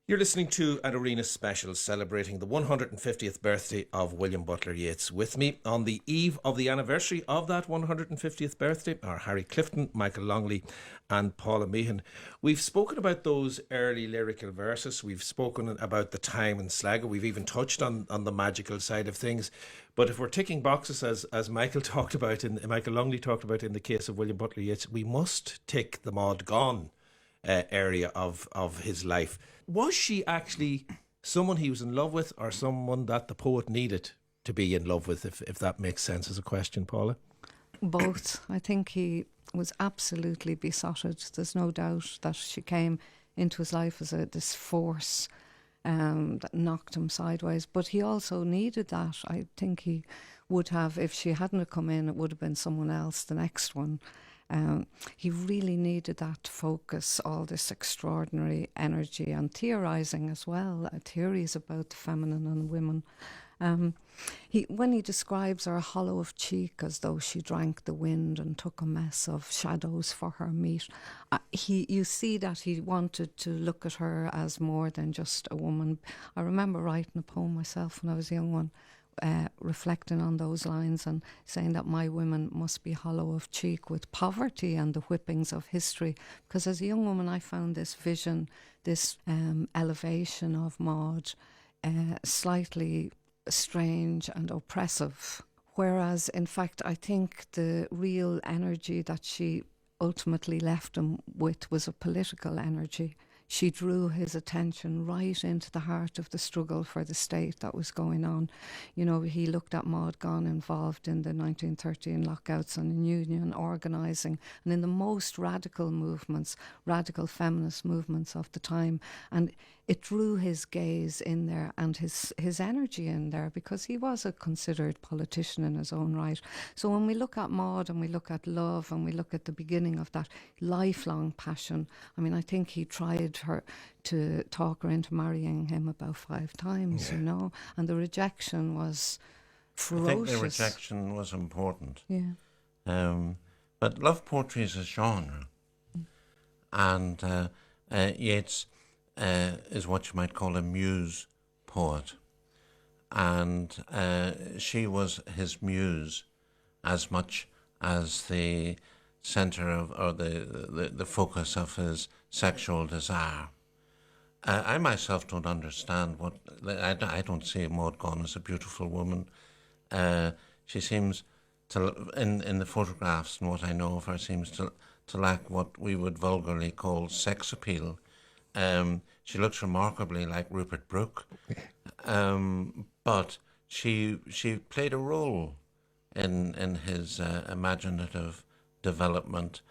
You're listening to an Arena special celebrating the 150th birthday of William Butler Yeats. With me on the eve of the anniversary of that 150th birthday are Harry Clifton, Michael Longley and Paula Meehan. We've spoken about those early lyrical verses. We've spoken about the time in Sligo. We've even touched on the magical side of things. But if we're ticking boxes, as Michael Longley talked about in the case of William Butler Yeats, we must tick the Maud Gonne area of his life. Was she actually someone he was in love with, or someone that the poet needed to be in love with, if that makes sense as a question, Paula? Both. I think he was absolutely besotted. There's no doubt that she came into his life as this force that knocked him sideways. But he also needed that. I think he would have, if she hadn't have come in, it would have been someone else, the next one. He really needed that focus, all this extraordinary energy and theorising as well, theories about the feminine and women. When he describes her hollow of cheek as though she drank the wind and took a mess of shadows for her meat, you see that he wanted to look at her as more than just a woman. I remember writing a poem myself when I was a young one, reflecting on those lines and saying that my women must be hollow of cheek with poverty and the whippings of history. Because as a young woman, I found this vision, this elevation of Maud, slightly strange and oppressive. Whereas, in fact, I think the real energy that she ultimately left him with was a political energy. She drew his attention right into the heart of the struggle for the state that was going on. You know, he looked at Maud Gonne involved in the 1913 lockouts and in union organising and in the most radical movements, radical feminist movements of the time. And it drew his gaze in there and his energy in there, because he was a considered politician in his own right. So when we look at Maud and we look at love and we look at the beginning of that lifelong passion, I mean, I think he tried her to talk her into marrying him about 5 times, you know, and the rejection was ferocious. I think the rejection was important. Yeah. But love poetry is a genre, and Yeats is what you might call a muse poet, and she was his muse as much as the centre of, or the focus of his sexual desire. I myself don't understand I don't see Maud Gonne as a beautiful woman. She seems to, in the photographs and what I know of her, seems to lack what we would vulgarly call sex appeal. She looks remarkably like Rupert Brooke, but she played a role in his imaginative development.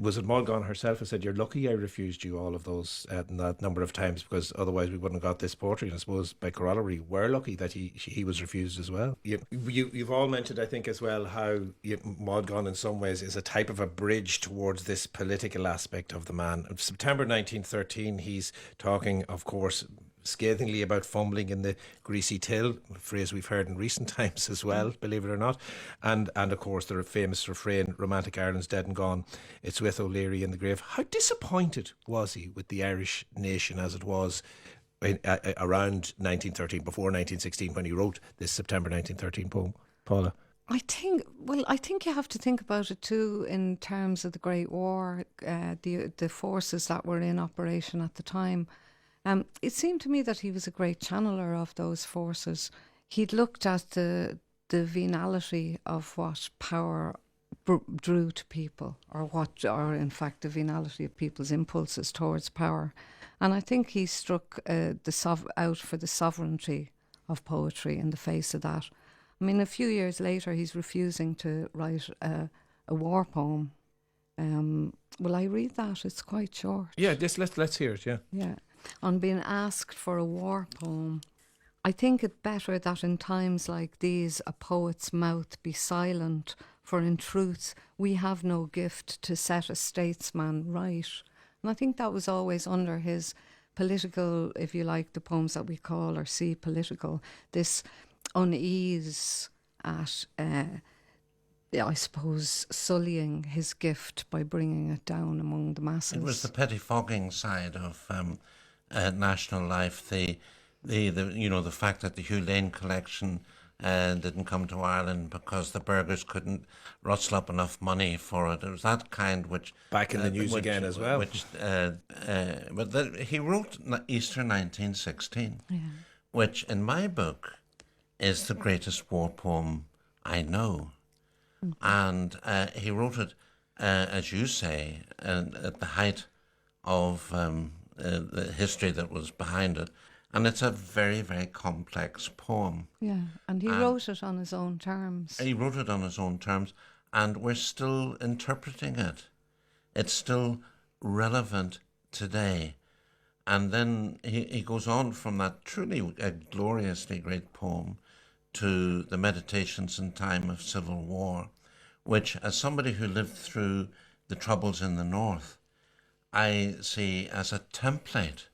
Was it Maud Gonne herself who said, "You're lucky I refused you all of those that number of times, because otherwise we wouldn't have got this poetry"? And I suppose by corollary, we're lucky that he was refused as well. You've all mentioned, I think, as well, how Maud Gonne in some ways is a type of a bridge towards this political aspect of the man. In September 1913, he's talking, of course, scathingly about fumbling in the greasy till, a phrase we've heard in recent times as well, believe it or not, and of course the famous refrain, "Romantic Ireland's dead and gone, it's with O'Leary in the grave." How disappointed was he with the Irish nation as it was around 1913, before 1916, when he wrote this September 1913 poem, Paula? I think you have to think about it too in terms of the Great War, the forces that were in operation at the time. It seemed to me that he was a great channeler of those forces. He'd looked at the venality of what power drew to people, or in fact the venality of people's impulses towards power. And I think he struck out for the sovereignty of poetry in the face of that. I mean, a few years later, he's refusing to write a war poem. Will I read that? It's quite short. Yeah, let's hear it. Yeah. On being asked for a war poem, "I think it better that in times like these a poet's mouth be silent, for in truth we have no gift to set a statesman right." And I think that was always under his political, if you like, the poems that we call or see political, this unease at, I suppose, sullying his gift by bringing it down among the masses. It was the pettifogging side of national life. The fact that the Hugh Lane collection didn't come to Ireland because the burghers couldn't rustle up enough money for it. It was that kind which Back in the news again as well. He wrote Easter 1916, Yeah. which in my book is the greatest war poem I know. And he wrote it, as you say, at the height of the history that was behind it. And it's a very, very complex poem. Yeah, and he wrote it on his own terms. He wrote it on his own terms, and we're still interpreting it. It's still relevant today. And then he goes on from that truly a gloriously great poem to the Meditations in Time of Civil War, which, as somebody who lived through the Troubles in the North, I see as a template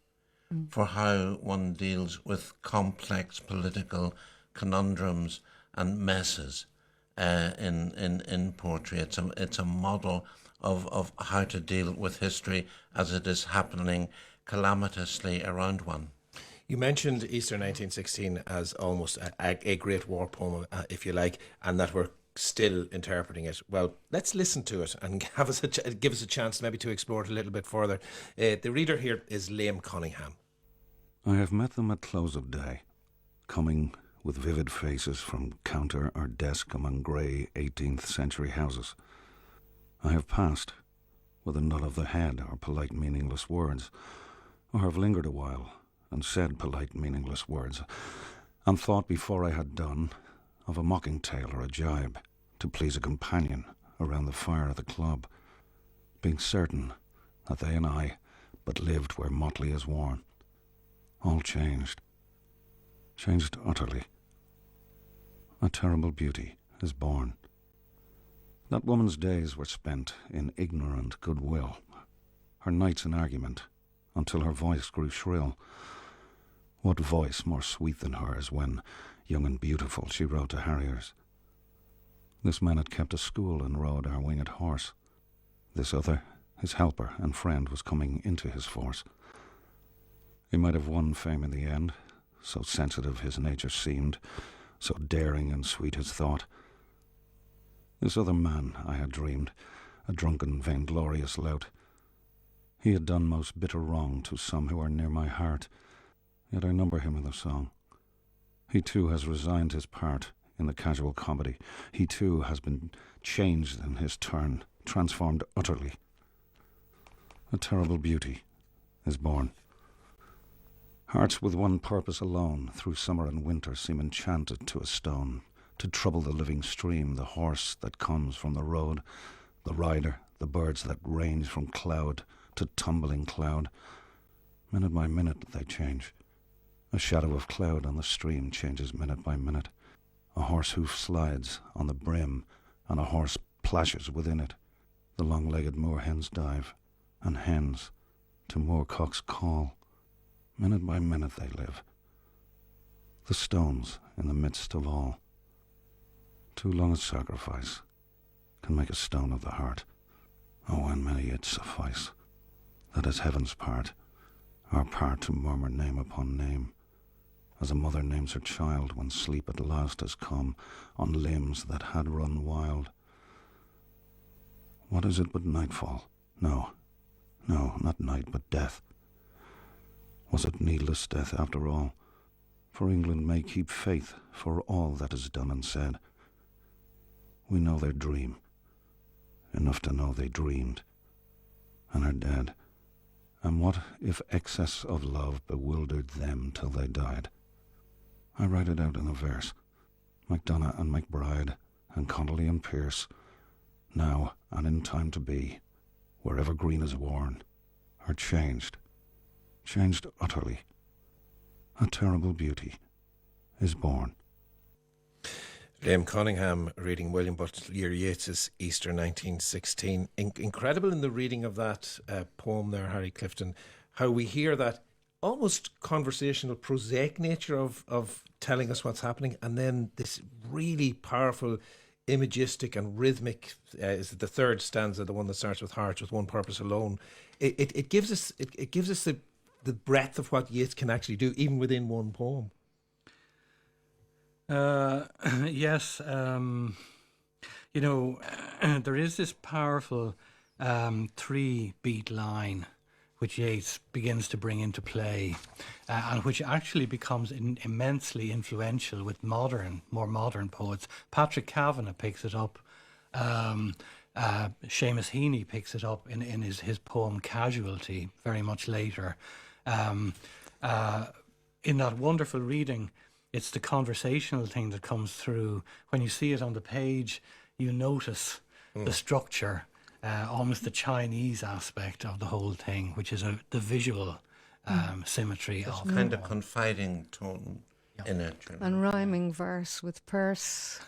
for how one deals with complex political conundrums and messes in poetry. It's a model of how to deal with history as it is happening calamitously around one. You mentioned Easter 1916 as almost a great war poem, if you like, and that we're still interpreting it. Well, let's listen to it and give us a chance maybe to explore it a little bit further. The reader here is Liam Cunningham. I have met them at close of day, coming with vivid faces from counter or desk among grey 18th century houses. I have passed with a nod of the head or polite meaningless words, or have lingered a while and said polite meaningless words, and thought before I had done of a mocking tale or a jibe to please a companion around the fire of the club, being certain that they and I but lived where motley is worn. All changed utterly. A terrible beauty is born. That woman's days were spent in ignorant goodwill, her nights in argument, until her voice grew shrill. What voice more sweet than hers when, young and beautiful, she rode to harriers? This man had kept a school and rode our winged horse. This other, his helper and friend, was coming into his force. He might have won fame in the end, so sensitive his nature seemed, so daring and sweet his thought. This other man I had dreamed, a drunken, vainglorious lout. He had done most bitter wrong to some who are near my heart, yet I number him in the song. He too has resigned his part in the casual comedy. He too has been changed in his turn, transformed utterly. A terrible beauty is born. Hearts with one purpose alone through summer and winter seem enchanted to a stone, to trouble the living stream, the horse that comes from the road, the rider, the birds that range from cloud to tumbling cloud. Minute by minute they change. A shadow of cloud on the stream changes minute by minute. A horse hoof slides on the brim, and a horse plashes within it. The long-legged moorhens dive, and hens to moorcocks call. Minute by minute they live. The stones in the midst of all. Too long a sacrifice can make a stone of the heart. Oh, and many it suffice. That is heaven's part, our part to murmur name upon name, as a mother names her child when sleep at last has come on limbs that had run wild. What is it but nightfall? No, not night, but death. Was it needless death after all? For England may keep faith for all that is done and said. We know their dream, enough to know they dreamed, and are dead. And what if excess of love bewildered them till they died? I write it out in a verse. MacDonagh and MacBride and Connolly and Pearse, now and in time to be, wherever green is worn, are changed utterly. A terrible beauty is born. Liam Cunningham reading William Butler Yeats's Easter 1916. Incredible in the reading of that poem there, Harry Clifton, how we hear that almost conversational, prosaic nature of telling us what's happening, and then this really powerful, imagistic and rhythmic, is the third stanza, the one that starts with hearts with one purpose alone. It gives us the the breadth of what Yeats can actually do, even within one poem. Yes, you know, there is this powerful 3-beat line which Yeats begins to bring into play, and which actually becomes immensely influential with more modern poets. Patrick Kavanagh picks it up. Seamus Heaney picks it up in his poem Casualty very much later. In that wonderful reading, it's the conversational thing that comes through. When you see it on the page, you notice the structure, almost the Chinese aspect of the whole thing, which is the visual symmetry of kind of confiding tone in it. And rhyming verse with purse.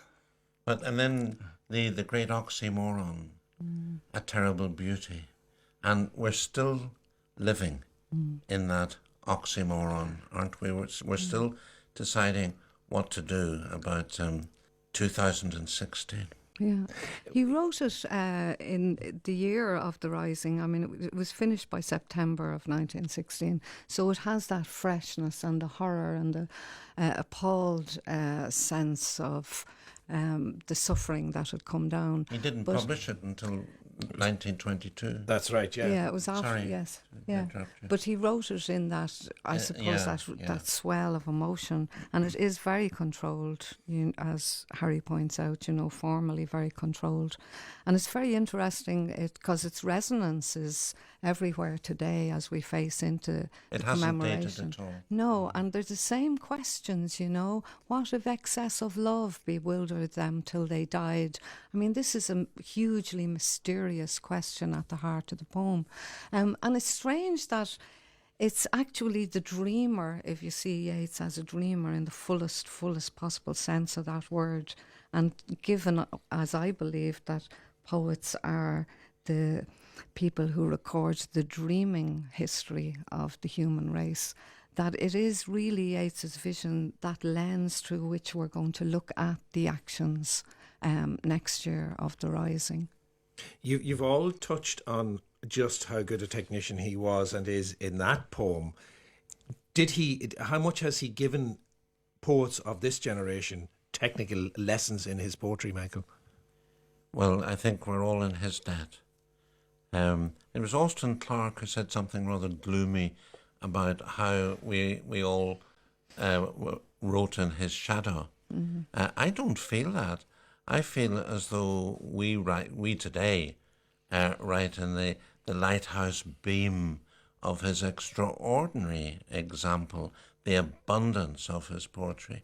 And then the great oxymoron, a terrible beauty. And we're still living in that oxymoron, aren't we? We're still deciding what to do about 2016. Yeah, he wrote it in the year of the Rising. I mean, it was finished by September of 1916, so it has that freshness and the horror and the appalled sense of the suffering that had come down. He didn't publish it until 1922. That's right, yeah. Yeah, it was after, Sorry, yes. Yeah. But he wrote it in that, I suppose, that swell of emotion. And it is very controlled, as Harry points out, formally very controlled. And it's very interesting because its resonance is everywhere today as we face into the commemoration. It hasn't dated at all. No, and they're the same questions, What if excess of love bewildered them till they died? I mean, this is a hugely mysterious question at the heart of the poem. And it's strange that it's actually the dreamer, if you see Yeats as a dreamer in the fullest possible sense of that word. And given, as I believe, that poets are the people who record the dreaming history of the human race, that it is really Yeats's vision, that lens through which we're going to look at the actions next year of the Rising. You've all touched on just how good a technician he was and is in that poem. How much has he given poets of this generation technical lessons in his poetry, Michael? Well, I think we're all in his debt. It was Austin Clarke who said something rather gloomy about how we all wrote in his shadow. Mm-hmm. I don't feel that. I feel as though we today write in the lighthouse beam of his extraordinary example, the abundance of his poetry.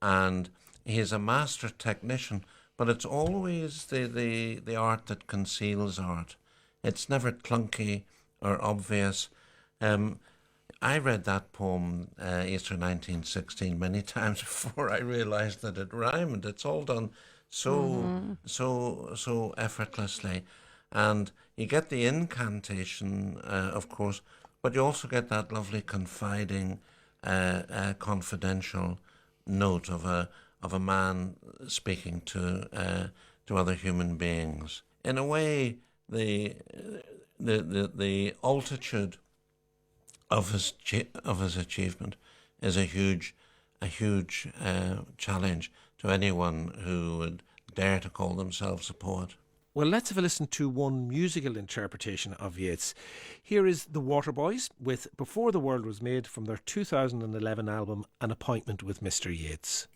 And he is a master technician, but it's always the art that conceals art. It's never clunky or obvious. I read that poem, Easter 1916, many times before I realised that it rhymed. It's all done so effortlessly. And you get the incantation, of course, but you also get that lovely confiding, confidential note of a man speaking to other human beings. In a way, the altitude of his achievement is a huge challenge to anyone who would dare to call themselves a poet. Well, let's have a listen to one musical interpretation of Yeats. Here is the Waterboys with Before the World Was Made from their 2011 album An Appointment with Mr. Yeats.